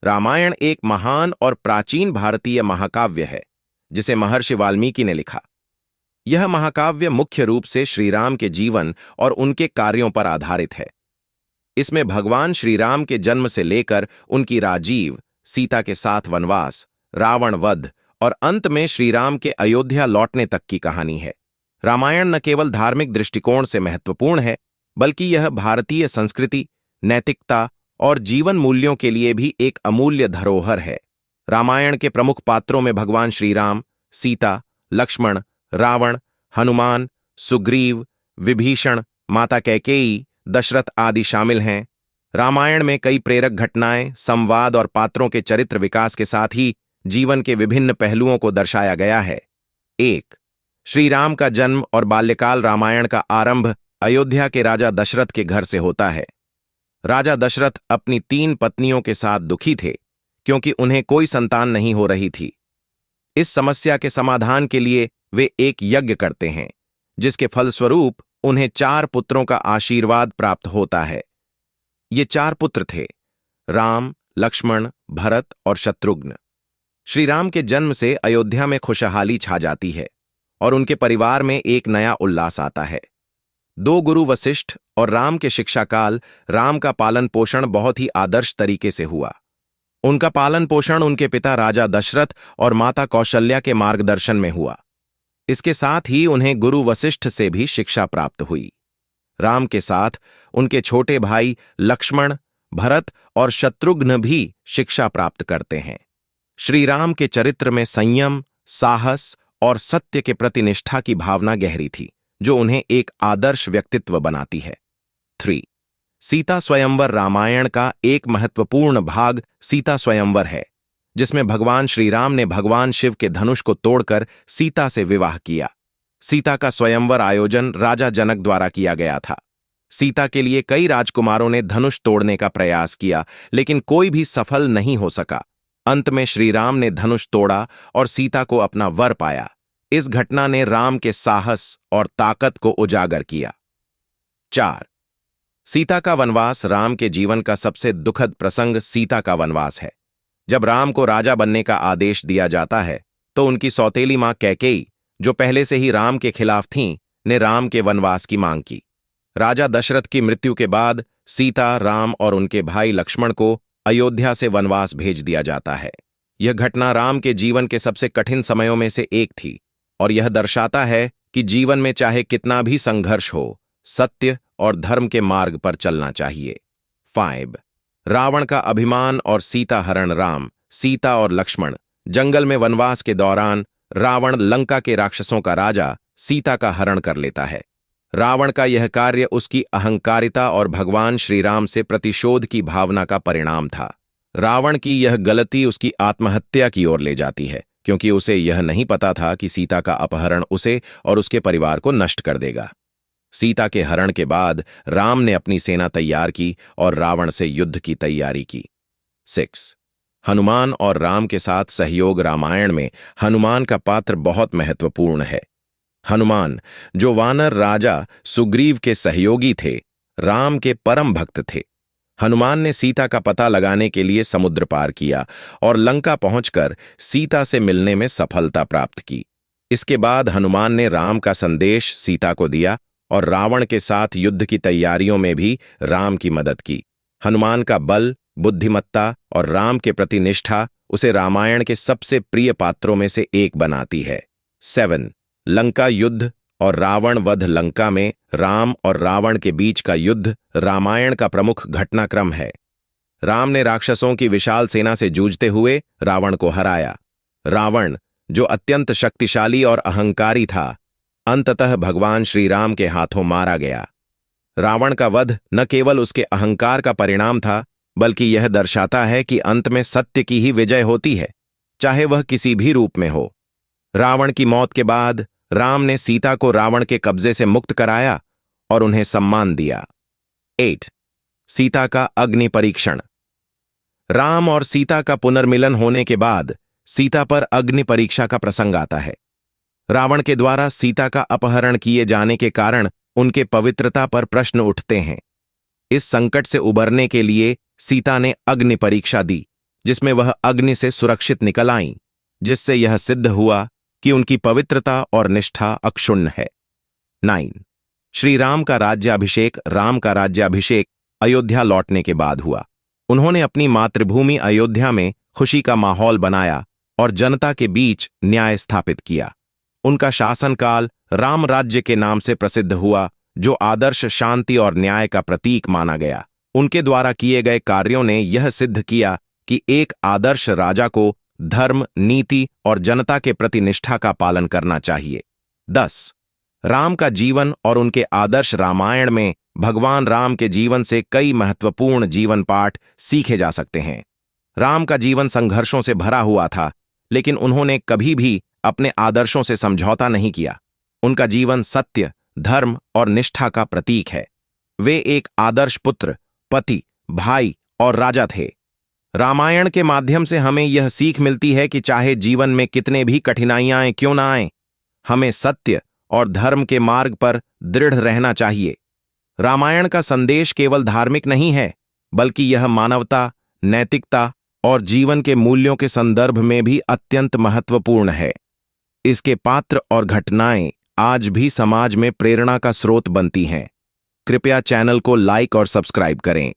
रामायण एक महान और प्राचीन भारतीय महाकाव्य है जिसे महर्षि वाल्मीकि ने लिखा। यह महाकाव्य मुख्य रूप से श्रीराम के जीवन और उनके कार्यों पर आधारित है। इसमें भगवान श्रीराम के जन्म से लेकर उनकी राजीव, सीता के साथ वनवास, रावण वध और अंत में श्रीराम के अयोध्या लौटने तक की कहानी है। रामायण न केवल धार्मिक दृष्टिकोण से महत्वपूर्ण है, बल्कि यह भारतीय संस्कृति, नैतिकता और जीवन मूल्यों के लिए भी एक अमूल्य धरोहर है। रामायण के प्रमुख पात्रों में भगवान श्रीराम, सीता, लक्ष्मण, रावण, हनुमान, सुग्रीव, विभीषण, माता कैकेयी, दशरथ आदि शामिल हैं। रामायण में कई प्रेरक घटनाएं, संवाद और पात्रों के चरित्र विकास के साथ ही जीवन के विभिन्न पहलुओं को दर्शाया गया है। 1. श्रीराम का जन्म और बाल्यकाल। रामायण का आरंभ अयोध्या के राजा दशरथ के घर से होता है। राजा दशरथ अपनी 3 पत्नियों के साथ दुखी थे क्योंकि उन्हें कोई संतान नहीं हो रही थी। इस समस्या के समाधान के लिए वे एक यज्ञ करते हैं, जिसके फलस्वरूप उन्हें 4 पुत्रों का आशीर्वाद प्राप्त होता है। ये 4 पुत्र थे: राम, लक्ष्मण, भरत और शत्रुघ्न। श्रीराम के जन्म से अयोध्या में खुशहाली छा जाती है और उनके परिवार में एक नया उल्लास आता है। 2 गुरु वशिष्ठ और राम के शिक्षाकाल राम का पालन पोषण बहुत ही आदर्श तरीके से हुआ। उनका पालन पोषण उनके पिता राजा दशरथ और माता कौशल्या के मार्गदर्शन में हुआ। इसके साथ ही उन्हें गुरु वशिष्ठ से भी शिक्षा प्राप्त हुई। राम के साथ उनके छोटे भाई लक्ष्मण, भरत और शत्रुघ्न भी शिक्षा प्राप्त करते हैं। श्रीराम के चरित्र में संयम, साहस और सत्य के प्रति निष्ठा की भावना गहरी थी, जो उन्हें एक आदर्श व्यक्तित्व बनाती है। 3. सीता स्वयंवर। रामायण का एक महत्वपूर्ण भाग सीता स्वयंवर है, जिसमें भगवान श्रीराम ने भगवान शिव के धनुष को तोड़कर सीता से विवाह किया। सीता का स्वयंवर आयोजन राजा जनक द्वारा किया गया था। सीता के लिए कई राजकुमारों ने धनुष तोड़ने का प्रयास किया, लेकिन कोई भी सफल नहीं हो सका। अंत में श्रीराम ने धनुष तोड़ा और सीता को अपना वर पाया। इस घटना ने राम के साहस और ताकत को उजागर किया। 4. सीता का वनवास। राम के जीवन का सबसे दुखद प्रसंग सीता का वनवास है। जब राम को राजा बनने का आदेश दिया जाता है, तो उनकी सौतेली मां कैकेयी, जो पहले से ही राम के खिलाफ थीं, ने राम के वनवास की मांग की। राजा दशरथ की मृत्यु के बाद सीता, राम और उनके भाई लक्ष्मण को अयोध्या से वनवास भेज दिया जाता है। यह घटना राम के जीवन के सबसे कठिन समयों में से एक थी और यह दर्शाता है कि जीवन में चाहे कितना भी संघर्ष हो, सत्य और धर्म के मार्ग पर चलना चाहिए। 5. रावण का अभिमान और सीता हरण। राम, सीता और लक्ष्मण जंगल में वनवास के दौरान रावण, लंका के राक्षसों का राजा, सीता का हरण कर लेता है। रावण का यह कार्य उसकी अहंकारिता और भगवान श्रीराम से प्रतिशोध की भावना का परिणाम था। रावण की यह गलती उसकी आत्महत्या की ओर ले जाती है, क्योंकि उसे यह नहीं पता था कि सीता का अपहरण उसे और उसके परिवार को नष्ट कर देगा। सीता के हरण के बाद राम ने अपनी सेना तैयार की और रावण से युद्ध की तैयारी की। 6. हनुमान और राम के साथ सहयोग। रामायण में हनुमान का पात्र बहुत महत्वपूर्ण है। हनुमान, जो वानर राजा सुग्रीव के सहयोगी थे, राम के परम भक्त थे। हनुमान ने सीता का पता लगाने के लिए समुद्र पार किया और लंका पहुंचकर सीता से मिलने में सफलता प्राप्त की। इसके बाद हनुमान ने राम का संदेश सीता को दिया और रावण के साथ युद्ध की तैयारियों में भी राम की मदद की। हनुमान का बल, बुद्धिमत्ता और राम के प्रति निष्ठा उसे रामायण के सबसे प्रिय पात्रों में से एक बनाती है। 7. लंका युद्ध और रावण वध। लंका में राम और रावण के बीच का युद्ध रामायण का प्रमुख घटनाक्रम है। राम ने राक्षसों की विशाल सेना से जूझते हुए रावण को हराया। रावण, जो अत्यंत शक्तिशाली और अहंकारी था, अंततः भगवान श्रीराम के हाथों मारा गया। रावण का वध न केवल उसके अहंकार का परिणाम था, बल्कि यह दर्शाता है कि अंत में सत्य की ही विजय होती है, चाहे वह किसी भी रूप में हो। रावण की मौत के बाद राम ने सीता को रावण के कब्जे से मुक्त कराया और उन्हें सम्मान दिया। 8. सीता का अग्नि परीक्षण। राम और सीता का पुनर्मिलन होने के बाद सीता पर अग्नि परीक्षा का प्रसंग आता है। रावण के द्वारा सीता का अपहरण किए जाने के कारण उनके पवित्रता पर प्रश्न उठते हैं। इस संकट से उबरने के लिए सीता ने अग्नि परीक्षा दी, जिसमें वह अग्नि से सुरक्षित निकल आईं, जिससे यह सिद्ध हुआ कि उनकी पवित्रता और निष्ठा अक्षुण्ण है। 9 श्री राम का राज्याभिषेक अयोध्या लौटने के बाद हुआ। उन्होंने अपनी मातृभूमि अयोध्या में खुशी का माहौल बनाया और जनता के बीच न्याय स्थापित किया। उनका शासनकाल राम राज्य के नाम से प्रसिद्ध हुआ, जो आदर्श शांति और न्याय का प्रतीक माना गया। उनके द्वारा किए गए कार्यों ने यह सिद्ध किया कि एक आदर्श राजा को धर्म, नीति और जनता के प्रति निष्ठा का पालन करना चाहिए। 10 राम का जीवन और उनके आदर्श। रामायण में भगवान राम के जीवन से कई महत्वपूर्ण जीवन पाठ सीखे जा सकते हैं। राम का जीवन संघर्षों से भरा हुआ था, लेकिन उन्होंने कभी भी अपने आदर्शों से समझौता नहीं किया। उनका जीवन सत्य, धर्म और निष्ठा का प्रतीक है। वे एक आदर्श पुत्र, पति, भाई और राजा थे। रामायण के माध्यम से हमें यह सीख मिलती है कि चाहे जीवन में कितने भी कठिनाइयां क्यों ना आएं, हमें सत्य और धर्म के मार्ग पर दृढ़ रहना चाहिए। रामायण का संदेश केवल धार्मिक नहीं है, बल्कि यह मानवता, नैतिकता और जीवन के मूल्यों के संदर्भ में भी अत्यंत महत्वपूर्ण है। इसके पात्र और घटनाएं आज भी समाज में प्रेरणा का स्रोत बनती हैं। कृपया चैनल को लाइक और सब्सक्राइब करें।